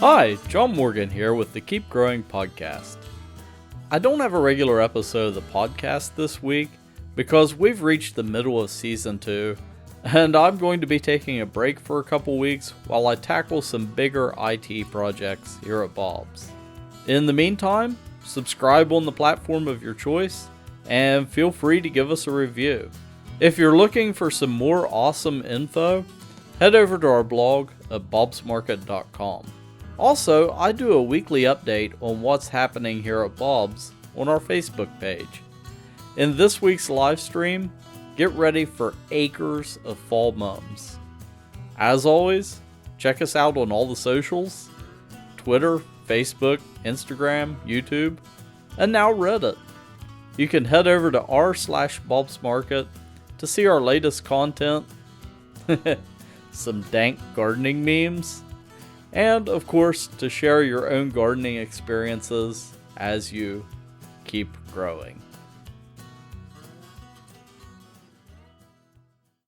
Hi, John Morgan here with the Keep Growing podcast. I don't have a regular episode of the podcast this week because we've reached the middle of season 2, and I'm going to be taking a break for a couple weeks while I tackle some bigger IT projects here at Bob's. In the meantime, subscribe on the platform of your choice and feel free to give us a review. If you're looking for some more awesome info, head over to our blog at bobsmarket.com. Also, I do a weekly update on what's happening here at Bob's on our Facebook page. In this week's live stream, get ready for acres of fall mums. As always, check us out on all the socials: Twitter, Facebook, Instagram, YouTube, and now Reddit. You can head over to r/bobsmarket to see our latest content, some dank gardening memes, and of course to share your own gardening experiences as you keep growing.